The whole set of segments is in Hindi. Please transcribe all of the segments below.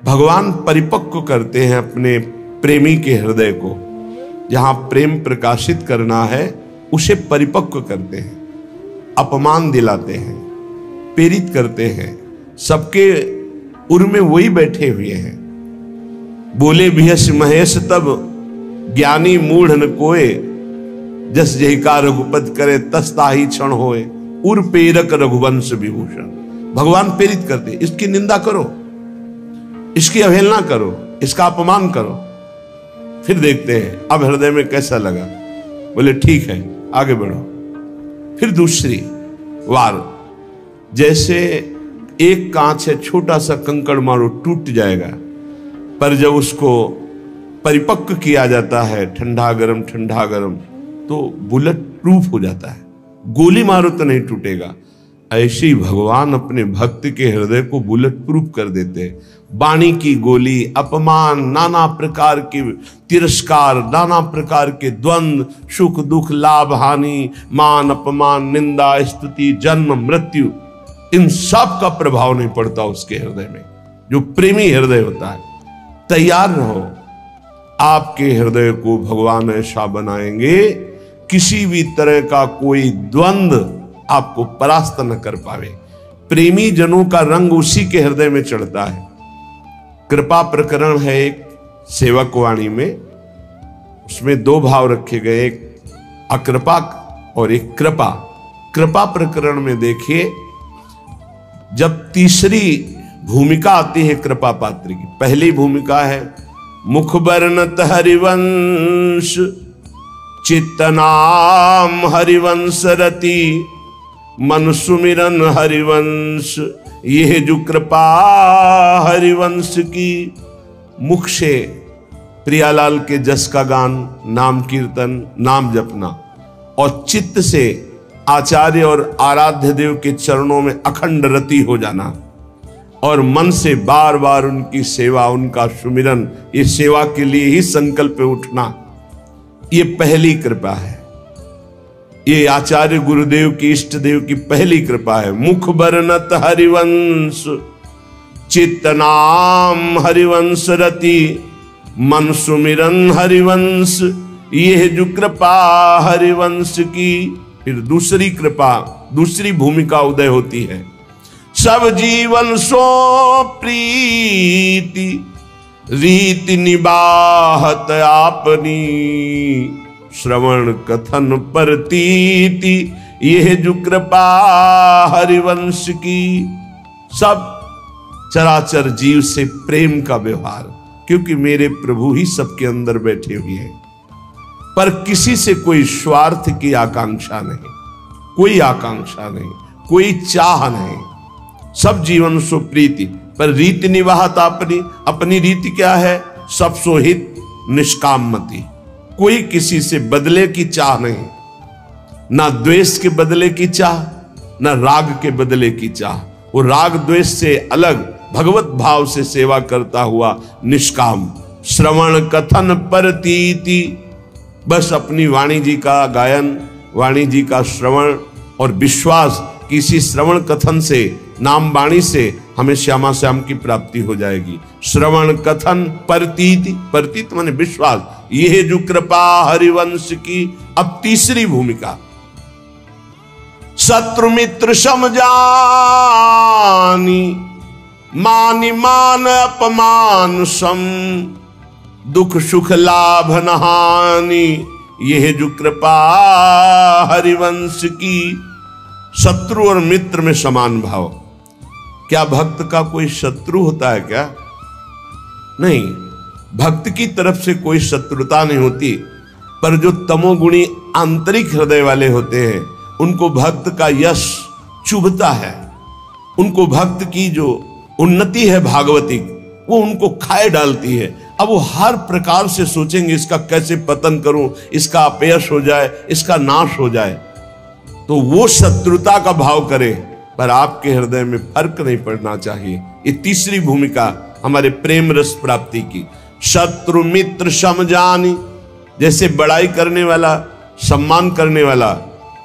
भगवान परिपक्व करते हैं अपने प्रेमी के हृदय को। जहां प्रेम प्रकाशित करना है उसे परिपक्व करते हैं, अपमान दिलाते हैं, प्रेरित करते हैं। सबके उर में वही बैठे हुए हैं। बोले भियस महेश तब ज्ञानी मूढ़ न कोय, जस जहिका रघुपति करे तस ताहि क्षण होए, उर प्रेरक रघुवंश विभूषण। भगवान प्रेरित करते, इसकी निंदा करो, इसकी अवहेलना करो, इसका अपमान करो, फिर देखते हैं अब हृदय में कैसा लगा। बोले ठीक है आगे बढ़ो। फिर दूसरी वार, जैसे एक कांच है, छोटा सा कंकड़ मारो टूट जाएगा, पर जब उसको परिपक्व किया जाता है, ठंडा गरम ठंडा गरम, तो बुलेट प्रूफ हो जाता है, गोली मारो तो नहीं टूटेगा। ऐसे ही भगवान अपने भक्त के हृदय को बुलेट प्रूफ कर देते हैं। वाणी की गोली, अपमान, नाना प्रकार के तिरस्कार, नाना प्रकार के द्वंद्व, सुख दुख, लाभ हानि, मान अपमान, निंदा स्तुति, जन्म मृत्यु, इन सब का प्रभाव नहीं पड़ता उसके हृदय में। जो प्रेमी हृदय होता है, तैयार रहो, आपके हृदय को भगवान ऐसा बनाएंगे किसी भी तरह का कोई द्वंद्व आपको परास्त न कर पावे। प्रेमी जनों का रंग उसी के हृदय में चढ़ता है। कृपा प्रकरण है एक सेवक वाणी में, उसमें दो भाव रखे गए, एक अकृपा और एक कृपा। कृपा प्रकरण में देखिए, जब तीसरी भूमिका आती है कृपा पात्र की, पहली भूमिका है मुख वर्णत हरिवंश, चित्तनाम हरिवंश रति, मन सुमिरन हरिवंश, यह जो कृपा हरिवंश की। मुख से प्रियालाल के जस का गान, नाम कीर्तन, नाम जपना, और चित्त से आचार्य और आराध्य देव के चरणों में अखंड रति हो जाना, और मन से बार बार उनकी सेवा, उनका सुमिरन, ये सेवा के लिए ही संकल्प उठना, ये पहली कृपा है। ये आचार्य गुरुदेव की, इष्ट देव की पहली कृपा है। मुख वर्णत हरिवंश, चित्तनाम हरिवंश रति, मन सुमिरन हरिवंश, यह जो कृपा हरिवंश की। फिर दूसरी कृपा, दूसरी भूमिका उदय होती है। सब जीवन सो प्रीति, रीति निबाहत आपनी, श्रवण कथन परतीति, यह जो कृपा हरिवंश की। सब चराचर जीव से प्रेम का व्यवहार, क्योंकि मेरे प्रभु ही सबके अंदर बैठे हुए हैं, पर किसी से कोई स्वार्थ की आकांक्षा नहीं, कोई आकांक्षा नहीं, कोई चाह नहीं। सब जीवन सो प्रीति, पर रीति निवाहत अपनी, अपनी रीति क्या है? सब सोहित निष्कामति। कोई किसी से बदले की चाह नहीं, ना द्वेष के बदले की चाह, ना राग के बदले की चाह। वो राग द्वेष से अलग भगवत भाव से सेवा करता हुआ निष्काम। श्रवण कथन परतीति, बस अपनी वाणी जी का गायन, वाणी जी का श्रवण और विश्वास कि इसी श्रवण कथन से, नाम वाणी से हमें श्यामा श्याम की प्राप्ति हो जाएगी। श्रवण कथन परतीति, परतीत माने विश्वास, यह जो कृपा हरिवंश की। अब तीसरी भूमिका, शत्रु मित्र समझानी, मानि मान अपमान सम, दुख सुख लाभ न हानि, यह जो कृपा हरिवंश की। शत्रु और मित्र में समान भाव। क्या भक्त का कोई शत्रु होता है क्या? नहीं, भक्त की तरफ से कोई शत्रुता नहीं होती, पर जो तमोगुणी आंतरिक हृदय वाले होते हैं उनको भक्त का यश चुभता है। उनको भक्त की जो उन्नति है भागवती, वो उनको खाए डालती है। अब वो हर प्रकार से सोचेंगे इसका कैसे पतन करूं, इसका अपयश हो जाए, इसका नाश हो जाए, तो वो शत्रुता का भाव करे। पर आपके हृदय में फर्क नहीं पड़ना चाहिए। ये तीसरी भूमिका हमारे प्रेम रस प्राप्ति की। शत्रु मित्र समझानी, जैसे बड़ाई करने वाला, सम्मान करने वाला,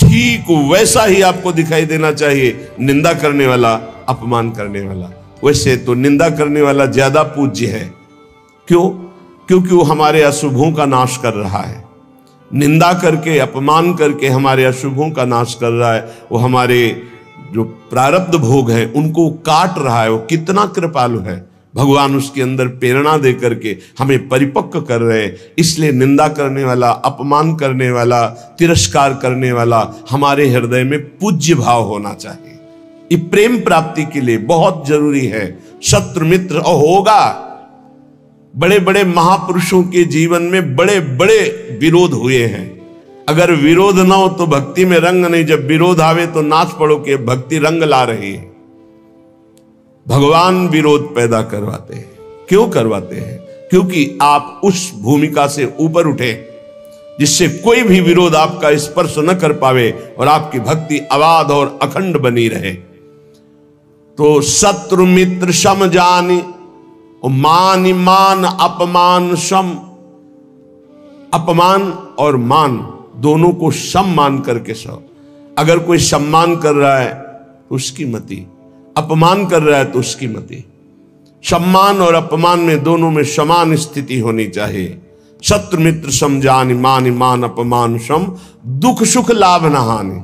ठीक वैसा ही आपको दिखाई देना चाहिए निंदा करने वाला, अपमान करने वाला। वैसे तो निंदा करने वाला ज्यादा पूज्य है। क्यों? क्योंकि वो हमारे अशुभों का नाश कर रहा है। निंदा करके, अपमान करके हमारे अशुभों का नाश कर रहा है। वो हमारे जो प्रारब्ध भोग हैं उनको काट रहा है। वो कितना कृपालु है। भगवान उसके अंदर प्रेरणा दे करके हमें परिपक्व कर रहे हैं। इसलिए निंदा करने वाला, अपमान करने वाला, तिरस्कार करने वाला हमारे हृदय में पूज्य भाव होना चाहिए। ये प्रेम प्राप्ति के लिए बहुत जरूरी है। शत्रु मित्र और होगा। बड़े बड़े महापुरुषों के जीवन में बड़े बड़े विरोध हुए हैं। अगर विरोध ना हो तो भक्ति में रंग नहीं। जब विरोध आवे तो नाच पड़ो कि भक्ति रंग ला रही है। भगवान विरोध पैदा करवाते हैं। क्यों करवाते हैं? क्योंकि आप उस भूमिका से ऊपर उठे जिससे कोई भी विरोध आपका स्पर्श न कर पावे और आपकी भक्ति अबाध और अखंड बनी रहे। तो शत्रु मित्र सम जानी, मान मान अपमान सम। अपमान और मान दोनों को सम मान करके सो। अगर कोई सम्मान कर रहा है तो उसकी मति, अपमान कर रहा है तो उसकी मति। सम्मान और अपमान में दोनों में समान स्थिति होनी चाहिए। शत्रु मित्र सम जानि, मान मान अपमान सम। दुख सुख लाभ न हानि।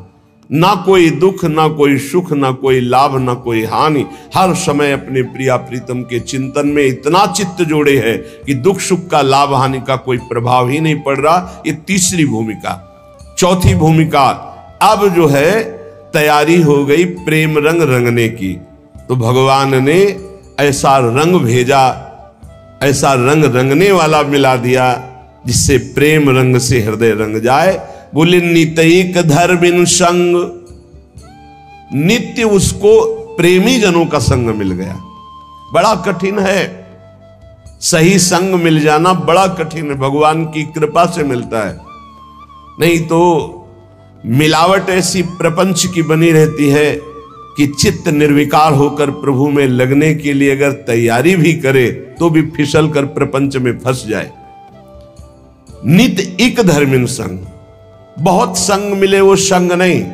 ना कोई दुख, ना कोई सुख, ना कोई लाभ, ना कोई हानि। हर समय अपने प्रिया प्रीतम के चिंतन में इतना चित्त जोड़े है कि दुख सुख का, लाभ हानि का कोई प्रभाव ही नहीं पड़ रहा। ये तीसरी भूमिका। चौथी भूमिका अब जो है तैयारी हो गई प्रेम रंग रंगने की। तो भगवान ने ऐसा रंग भेजा, ऐसा रंग रंगने वाला मिला दिया जिससे प्रेम रंग से हृदय रंग जाए। बोले नितैक धर्मिन संग। नित्य उसको प्रेमी जनों का संग मिल गया। बड़ा कठिन है, सही संग मिल जाना बड़ा कठिन है। भगवान की कृपा से मिलता है। नहीं तो मिलावट ऐसी प्रपंच की बनी रहती है कि चित्त निर्विकार होकर प्रभु में लगने के लिए अगर तैयारी भी करे तो भी फिसल कर प्रपंच में फंस जाए। नित इक धर्मिन संग। बहुत संग मिले वो संग नहीं।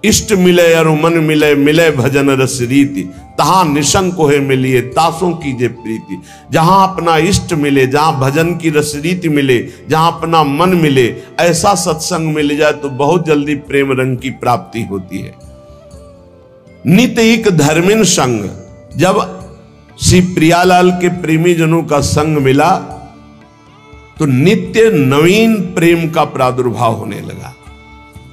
इष्ट मिले अरु मन मिले, मिले भजन रस रीति। तहां निशंक है मिलिए, तासों कीजे प्रीति। जहां अपना इष्ट मिले, जहां भजन की रस रीति मिले, जहां अपना मन मिले, ऐसा सत्संग मिल जाए तो बहुत जल्दी प्रेम रंग की प्राप्ति होती है। नित एक धर्मिन संग। जब श्री प्रियालाल के प्रेमी जनों का संग मिला तो नित्य नवीन प्रेम का प्रादुर्भाव होने लगा।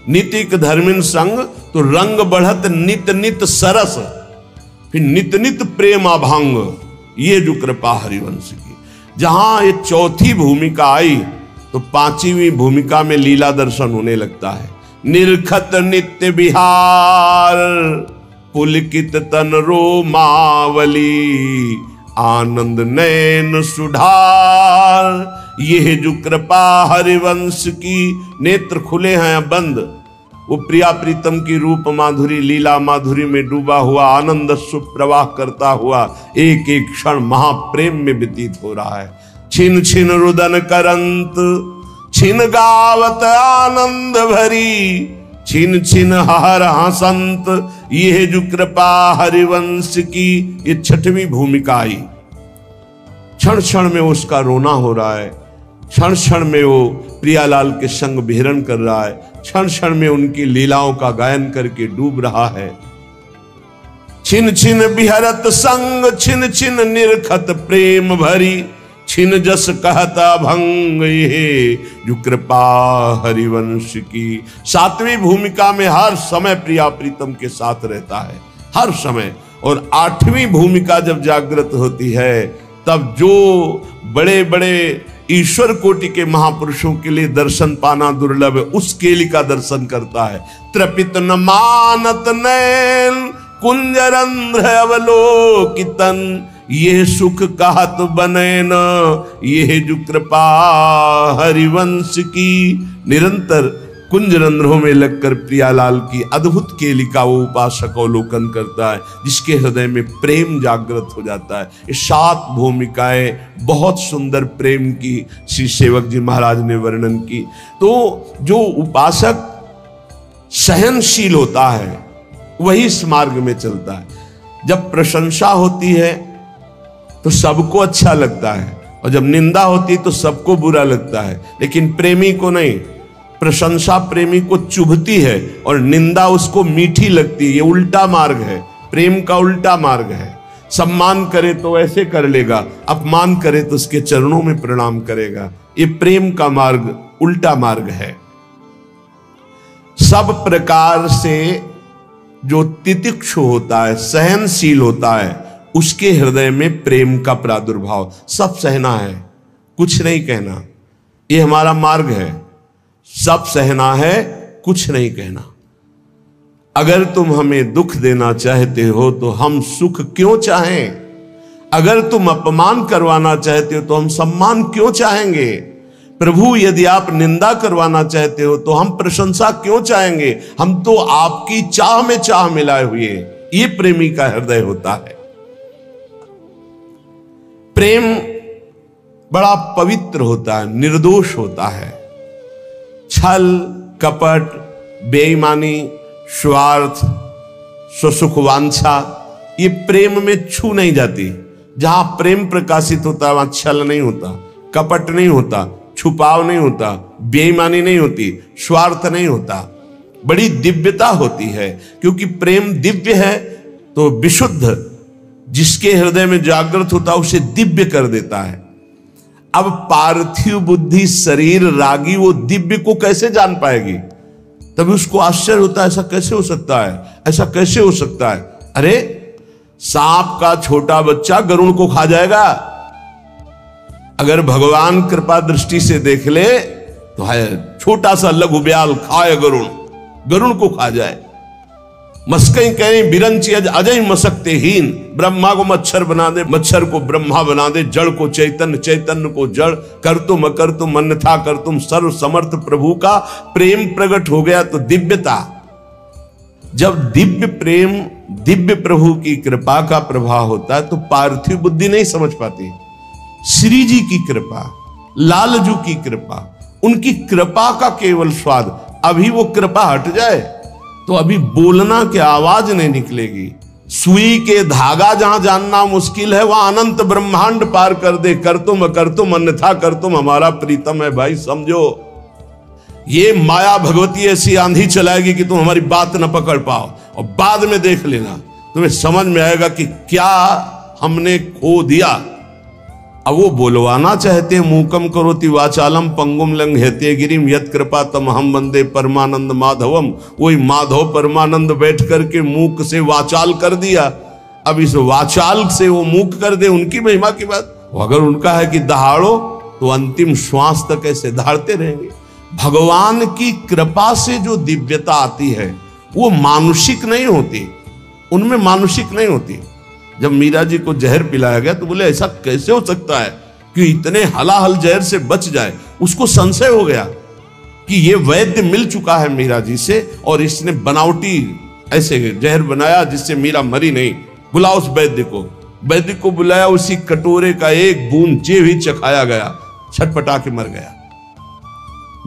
नित्य एक धर्मिन संग तो रंग बढ़त नित नित सरस। फिर नित नित प्रेम अभंग। ये जो कृपा हरिवंश की। जहां ये चौथी भूमिका आई तो पांचवी भूमिका में लीला दर्शन होने लगता है। निरखत नित्य विहार, पुलकित तन रोमावली, आनंद नैन सुधार। यह जो कृपा हरिवंश की। नेत्र खुले हैं बंद। वो प्रिया प्रीतम की रूप माधुरी, लीला माधुरी में डूबा हुआ, आनंद सुप्रवाह करता हुआ एक एक क्षण महाप्रेम में व्यतीत हो रहा है। छिन छिन रुदन करंत, छिन गावत आनंद भरी, छिन छिन हर हसंत। यह जो कृपा हरिवंश की। ये छठवीं भूमिका आई। क्षण क्षण में उसका रोना हो रहा है। क्षण क्षण में वो प्रियालाल के संग विहरण कर रहा है। क्षण क्षण में उनकी लीलाओं का गायन करके डूब रहा है। छिन छिन बिहरत संग, छिन छिन निरखत प्रेम भरी, छिन जस कहता भंग। ये जो कृपा हरिवंश की। सातवीं भूमिका में हर समय प्रिया प्रीतम के साथ रहता है, हर समय। और आठवीं भूमिका जब जागृत होती है तब जो बड़े बड़े ईश्वर कोटि के महापुरुषों के लिए दर्शन पाना दुर्लभ है, उस केली का दर्शन करता है। त्रपित न मानत नैन, कुंजरंध्र अवलोकितन। यह सुख कहत बने न, यह जो कृपा हरिवंश की। निरंतर कुंजरंध्रों में लगकर प्रियालाल की अद्भुत केली का वो उपासक अवलोकन करता है, जिसके हृदय में प्रेम जागृत हो जाता है। ये 7 भूमिकाएं बहुत सुंदर प्रेम की श्री सेवक जी महाराज ने वर्णन की। तो जो उपासक सहनशील होता है वही इस मार्ग में चलता है। जब प्रशंसा होती है तो सबको अच्छा लगता है, और जब निंदा होती है तो सबको बुरा लगता है। लेकिन प्रेमी को नहीं, प्रशंसा प्रेमी को चुभती है और निंदा उसको मीठी लगती है। ये उल्टा मार्ग है, प्रेम का उल्टा मार्ग है। सम्मान करे तो ऐसे कर लेगा, अपमान करे तो उसके चरणों में प्रणाम करेगा। ये प्रेम का मार्ग उल्टा मार्ग है। सब प्रकार से जो तितिक्षु होता है, सहनशील होता है, उसके हृदय में प्रेम का प्रादुर्भाव। सब सहना है, कुछ नहीं कहना, ये हमारा मार्ग है। सब सहना है, कुछ नहीं कहना। अगर तुम हमें दुख देना चाहते हो तो हम सुख क्यों चाहें? अगर तुम अपमान करवाना चाहते हो तो हम सम्मान क्यों चाहेंगे? प्रभु यदि आप निंदा करवाना चाहते हो तो हम प्रशंसा क्यों चाहेंगे? हम तो आपकी चाह में चाह मिलाए हुए। ये प्रेमी का हृदय होता है। प्रेम बड़ा पवित्र होता है, निर्दोष होता है। छल, कपट, बेईमानी, स्वार्थ, स्वसुखवांछा, ये प्रेम में छू नहीं जाती। जहां प्रेम प्रकाशित होता है वहां छल नहीं होता, कपट नहीं होता, छुपाव नहीं होता, बेईमानी नहीं होती, स्वार्थ नहीं होता। बड़ी दिव्यता होती है, क्योंकि प्रेम दिव्य है तो विशुद्ध जिसके हृदय में जागृत होता है उसे दिव्य कर देता है। अब पार्थिव बुद्धि शरीर रागी वो दिव्य को कैसे जान पाएगी? तभी उसको आश्चर्य होता है, ऐसा कैसे हो सकता है, ऐसा कैसे हो सकता है? अरे सांप का छोटा बच्चा गरुड़ को खा जाएगा। अगर भगवान कृपा दृष्टि से देख ले तो है छोटा सा लघु ब्याल खाए गरुड़, गरुड़ को खा जाए। मस्कई कहीं बिरंची अजय मसकते हीन, ब्रह्मा को मच्छर बना दे, मच्छर को ब्रह्मा बना दे, जड़ को चैतन्य, चैतन्य को जड़, कर तुम अकर तुम अन्यथा कर तुम, सर्व समर्थ प्रभु का प्रेम प्रकट हो गया तो दिव्यता। जब दिव्य प्रेम, दिव्य प्रभु की कृपा का प्रभाव होता है तो पार्थिव बुद्धि नहीं समझ पाती। श्री जी की कृपा, लालजू की कृपा, उनकी कृपा का केवल स्वाद। अभी वो कृपा हट जाए तो अभी बोलना की आवाज नहीं निकलेगी। सुई के धागा जहां जानना मुश्किल है वहां अनंत ब्रह्मांड पार कर दे। कर तुम अन्यथा कर तुम हमारा प्रीतम है। भाई समझो, ये माया भगवती ऐसी आंधी चलाएगी कि तुम हमारी बात न पकड़ पाओ, और बाद में देख लेना तुम्हें समझ में आएगा कि क्या हमने खो दिया। अब वो बोलवाना चाहते हैं, मूकम करोति वाचालम पंगुम लंघयते गिरिम यत् कृपा तम हम वंदे परमानंद माधवम। वही माधव परमानंद बैठ करके मूक से वाचाल कर दिया। अब इस वाचाल से वो मूक कर दे, उनकी महिमा की बात। अगर उनका है कि दहाड़ो तो अंतिम श्वास तक ऐसे दहाड़ते रहेंगे। भगवान की कृपा से जो दिव्यता आती है वो मानुषिक नहीं होती, उनमें मानुषिक नहीं होती। जब मीरा जी को जहर पिलाया गया तो बोले ऐसा कैसे हो सकता है कि इतने हलाहल जहर से बच जाए। उसको संशय हो गया कि ये वैद्य मिल चुका है मीरा जी से और इसने बनावटी ऐसे जहर बनाया जिससे मीरा मरी नहीं। बुलाओ उस वैद्य को। वैद्य को बुलाया, उसी कटोरे का एक बूंद जे भी चखाया गया, छटपटा के मर गया।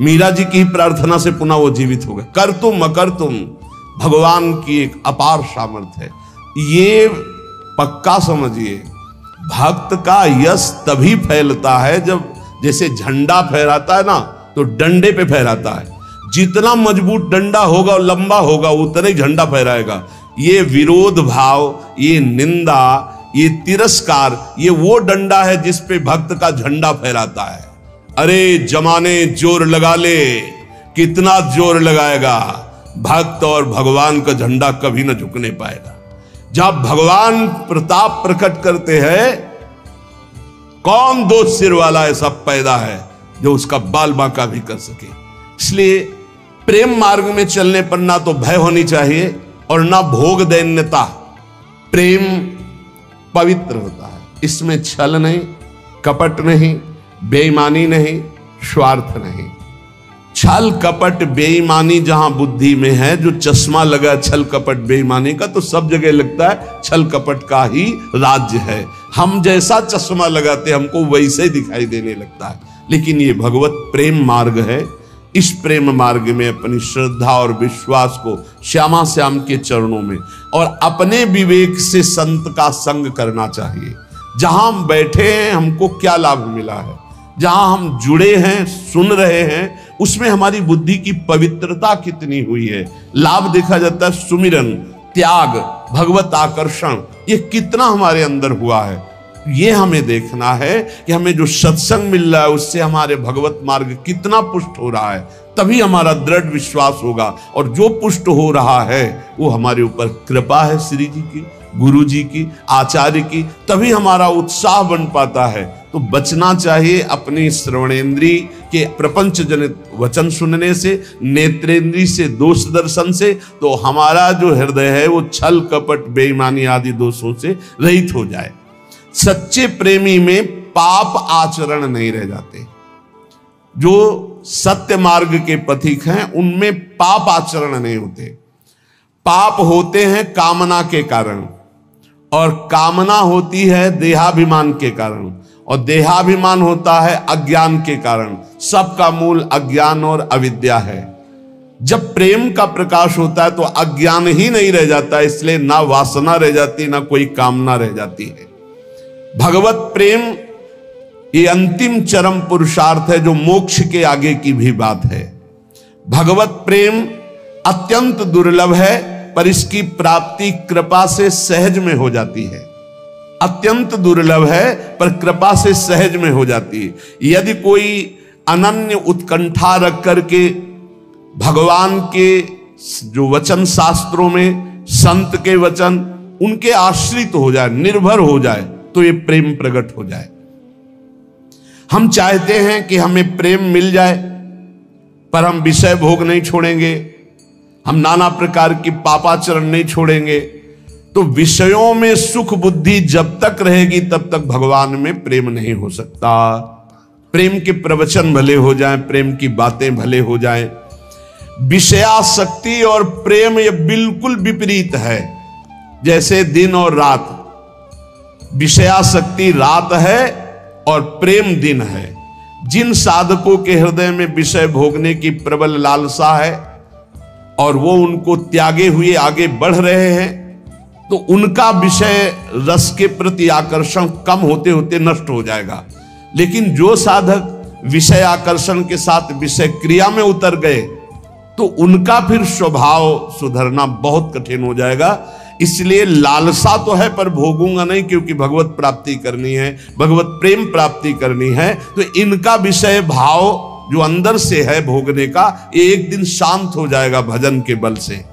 मीरा जी की प्रार्थना से पुनः वो जीवित हो गए। कर तुम अकर तुम, भगवान की एक अपार सामर्थ्य है। ये पक्का समझिए, भक्त का यश तभी फैलता है जब जैसे झंडा फहराता है ना तो डंडे पे फहराता है। जितना मजबूत डंडा होगा और लंबा होगा उतना ही झंडा फहराएगा। ये विरोध भाव, ये निंदा, ये तिरस्कार, ये वो डंडा है जिस पे भक्त का झंडा फहराता है। अरे जमाने जोर लगा ले, कितना जोर लगाएगा, भक्त और भगवान का झंडा कभी न झुकने पाएगा। जब भगवान प्रताप प्रकट करते हैं, कौन दो सिर वाला ऐसा पैदा है जो उसका बाल बांका भी कर सके। इसलिए प्रेम मार्ग में चलने पर ना तो भय होनी चाहिए और ना भोग दैन्यता। प्रेम पवित्र होता है, इसमें छल नहीं, कपट नहीं, बेईमानी नहीं, स्वार्थ नहीं। छल कपट बेईमानी जहां बुद्धि में है, जो चश्मा लगा छल कपट बेईमानी का तो सब जगह लगता है छल कपट का ही राज्य है। हम जैसा चश्मा लगाते हमको वैसे ही दिखाई देने लगता है। लेकिन ये भगवत प्रेम मार्ग है, इस प्रेम मार्ग में अपनी श्रद्धा और विश्वास को श्यामा श्याम के चरणों में और अपने विवेक से संत का संग करना चाहिए। जहां हम बैठे हैं हमको क्या लाभ मिला है, जहां हम जुड़े हैं सुन रहे हैं उसमें हमारी बुद्धि की पवित्रता कितनी हुई है। लाभ देखा जाता है सुमिरन, त्याग, भगवत आकर्षण, ये कितना हमारे अंदर हुआ है। ये हमें देखना है कि हमें जो सत्संग मिल रहा है उससे हमारे भगवत मार्ग कितना पुष्ट हो रहा है, तभी हमारा दृढ़ विश्वास होगा। और जो पुष्ट हो रहा है वो हमारे ऊपर कृपा है श्री जी की, गुरु जी की, आचार्य की, तभी हमारा उत्साह बन पाता है। तो बचना चाहिए अपनी श्रवणेन्द्रीय के प्रपंच जनित वचन सुनने से, नेत्रेंद्रीय से दोष दर्शन से। तो हमारा जो हृदय है वो छल कपट बेईमानी आदि दोषों से रहित हो जाए। सच्चे प्रेमी में पाप आचरण नहीं रह जाते। जो सत्य मार्ग के पथिक हैं उनमें पाप आचरण नहीं होते। पाप होते हैं कामना के कारण, और कामना होती है देहाभिमान के कारण, और देहाभिमान होता है अज्ञान के कारण। सबका मूल अज्ञान और अविद्या है। जब प्रेम का प्रकाश होता है तो अज्ञान ही नहीं रह जाता, इसलिए ना वासना रह जाती ना कोई कामना रह जाती है। भगवत प्रेम ये अंतिम चरम पुरुषार्थ है जो मोक्ष के आगे की भी बात है। भगवत प्रेम अत्यंत दुर्लभ है पर इसकी प्राप्ति कृपा से सहज में हो जाती है। अत्यंत दुर्लभ है पर कृपा से सहज में हो जाती है। यदि कोई अनन्य उत्कंठा रख करके भगवान के जो वचन शास्त्रों में, संत के वचन, उनके आश्रित हो जाए, निर्भर हो जाए, तो ये प्रेम प्रकट हो जाए। हम चाहते हैं कि हमें प्रेम मिल जाए पर हम विषय भोग नहीं छोड़ेंगे, हम नाना प्रकार की पापाचरण नहीं छोड़ेंगे। तो विषयों में सुख बुद्धि जब तक रहेगी तब तक भगवान में प्रेम नहीं हो सकता। प्रेम के प्रवचन भले हो जाएं, प्रेम की बातें भले हो जाएं, विषयासक्ति और प्रेम ये बिल्कुल विपरीत है। जैसे दिन और रात, विषयासक्ति रात है और प्रेम दिन है। जिन साधकों के हृदय में विषय भोगने की प्रबल लालसा है और वो उनको त्यागे हुए आगे बढ़ रहे हैं, तो उनका विषय रस के प्रति आकर्षण कम होते होते नष्ट हो जाएगा। लेकिन जो साधक विषय आकर्षण के साथ विषय क्रिया में उतर गए तो उनका फिर स्वभाव सुधरना बहुत कठिन हो जाएगा। इसलिए लालसा तो है पर भोगूंगा नहीं, क्योंकि भगवत प्राप्ति करनी है, भगवत प्रेम प्राप्ति करनी है। तो इनका विषय भाव जो अंदर से है भोगने का, एक दिन शांत हो जाएगा भजन के बल से।